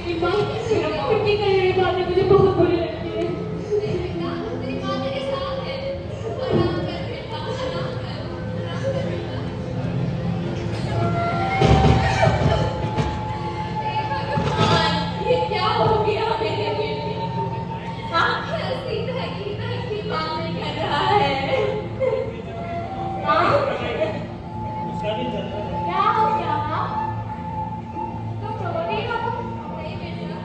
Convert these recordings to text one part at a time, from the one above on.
लेकिन माँ कितनी कही हुई बातें मुझे बहुत बुरी लगती है। तेरी माँ तेरे साथ है। आराम कर बेटा, आराम कर बेटा। हे भगवान, ये क्या हो गया मेरे बेटे को? कैसी धकी बातें कर रहा है। क्या हो गया माँ? तुम रो रही हो? नहीं बेटा,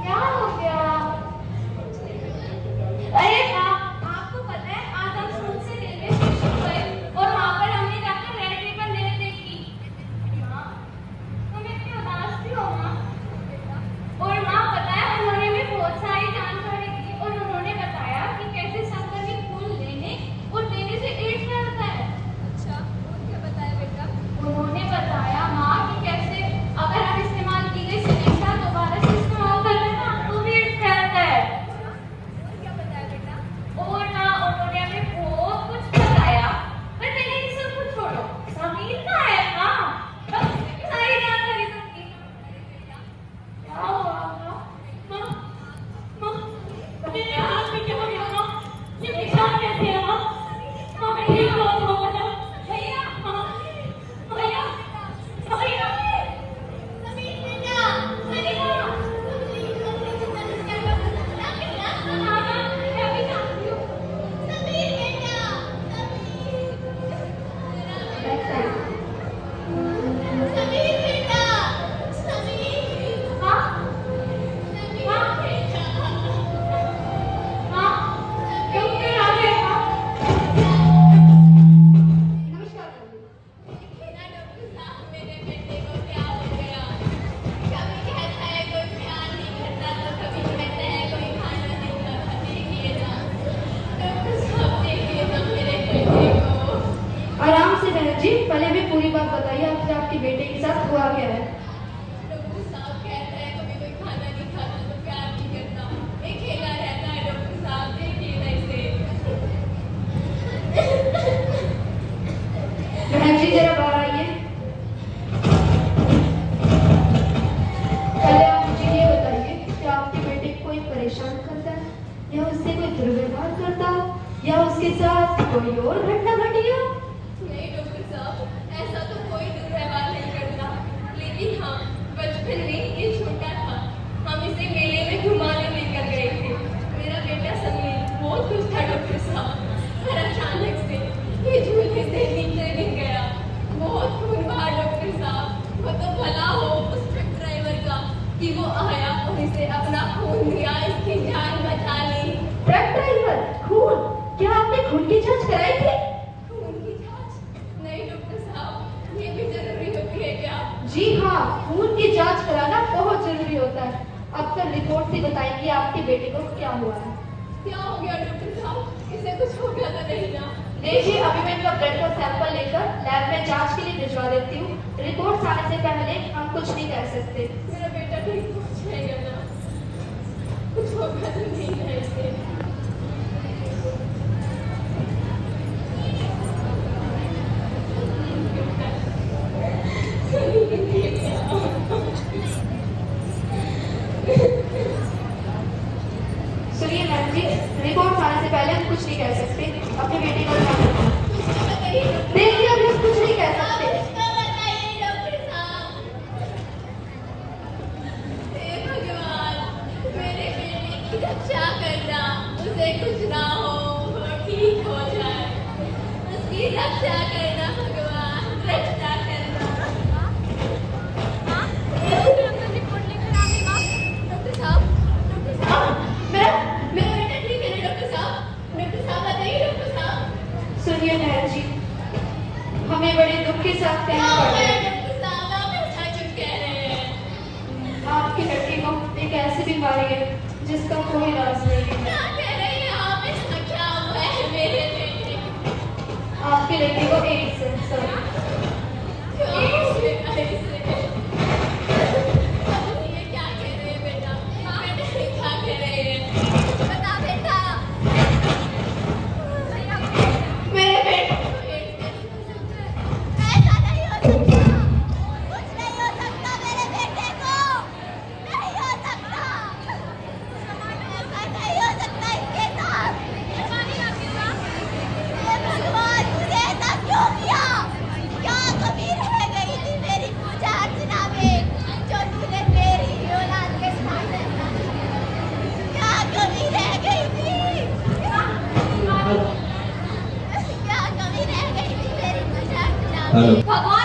क्या हो गया? अरे माँ, आपको पता है आज हम स्कूल से रेलवे स्टेशन गए और वहां पर हमने जाकर रेड रिबन रेल देखी। माँ, तुम इतनी उदास क्यों हो माँ? और माँ पता है उन्होंने भी बहुत सारी जानकारी दी और उन्होंने बताया कि कैसे संक्रमित फूल लेने और देने से एड्स फैलता है। अच्छा, और क्या बताया बेटा? उन्होंने बताया माँ कि कैसे अगर हम इस्तेमाल की गई सिरिंज का दोबारा से इस्तेमाल कर लेना तो भी एड्स फैलता है। और क्या बताया बेटा? और ना उन्होंने हमें बहुत कुछ बताया, पर पहले ये सब कुछ छोड़ो। समीर का है माँ, बस सारी जानकारी दूंगी। क्या हुआ माँ? माँ, माँ, मेरे हाथ में क्या हो गया माँ? ये निशान कैसे है माँ? माँ मैं ठीक हो ना? भैया, माँ, भैया, भैया, समीर बेटा, अरे माँ, माँ, मैं भी जानती हूँ। समीर बेटा, समीर बेटा, समीर, माँ, समीर बेटा, माँ, तुम क्यों आ गए माँ? नमस्कार ना डॉक्टर साहब, मेरे बेटे को क्या हो गया? कभी कहता है कोई प्यार नहीं करता, तो कभी कहता है कोई खाना नहीं खाता। देखिए ना डॉक्टर साहब, देखिए ना मेरे बेटे को। आराम से बहन जी, पहले भी पूरी बात बताइए, आखिर आपके बेटे के साथ हुआ क्या है? डॉक्टर साहब कहता है कभी कोई खाना नहीं खाता तो प्यार नहीं करता, अकेला रहता है। डॉक्टर साहब देखिए ना इसे। बहन जी जरा बाहर आइए। पहले आप मुझे ये बताइए कि आपके बेटे को कोई परेशान करता है या उससे कोई दुर्व्यवहार करता हो या उसके साथ कोई और घटना घटी हो? नहीं डॉक्टर साहब, ऐसा तो कोई दुर्व्यवहार नहीं करता, लेकिन हाँ बचपन में ये छोटा था, हम इसे मेले में घुमाने लेकर गए थे। मेरा बेटा समीर बहुत खुश था डॉक्टर साहब, पर अचानक से ये झूले से नीचे गिर गया। बहुत खून बहा डॉक्टर साहब। वो तो भला हो उस ट्रक ड्राइवर का कि वो आया और इसे अपना खून दिया, इसकी जान बचा ली। ट्रक ड्राइवर, खून? क्या आपने खून की जांच कराई थी? खून की जांच? नहीं डॉक्टर साहब, ये भी जरूरी होती है क्या? जी हाँ, खून की जांच कराना बहुत जरूरी होता है। अब तो रिपोर्ट से बताएंगे आपके बेटे को क्या हुआ है। क्या हो गया डॉक्टर साहब? इसे कुछ हो गया तो नहीं ना? देखिए, अभी मैं इनका ब्लड का सैंपल लेकर लैब में जांच के लिए भिजवा देती हूँ। रिपोर्ट आने से पहले हम कुछ नहीं कह सकते। मेरा बेटा ठीक हो जाएगा ना? कुछ हो गया तो नहीं ना इसे? सुनिए मैम जी, रिपोर्ट आने से पहले हम कुछ नहीं कह सकते। अपने बेटे का ध्यान रखना। देखिए, अभी हम कुछ नहीं कह सकते। उसका बताइए डॉक्टर साहब। हे भगवान, मेरे बेटे की रक्षा करना, उसे कुछ ना हो, वो ठीक हो जाए। उसकी रक्षा करना भगवान, रक्षा करना। रिपोर्ट लेकर आ गई माँ। डॉक्टर साहब, डॉक्टर साहब, मेरा मेरा बेटा ठीक है ना डॉक्टर साहब? डॉक्टर साहब बताइए डॉक्टर साहब। सुनिए बहन जी, हमें बड़े दुख के साथ कहना क्या पड़ हुआ रहा है है, डॉक्टर साहब? आप ऐसा क्यों कह रहे हैं? आपके लड़के को एक ऐसी बीमारी है जिसका कोई इलाज नहीं है। क्या कह रही हैं आप? ऐसा क्या हुआ है मेरे बेटे को? आपके लड़के को एड्स है। सॉरी, क्यों बेटा इसे? ये क्या कह रहे हैं बेटा? बेटा ये क्या कह रहे हैं? बता बेटा। मेरे बेटे ऐसा नहीं हो सकता। कुछ नहीं हो सकता मेरे बेटे को। हेलो। भगवान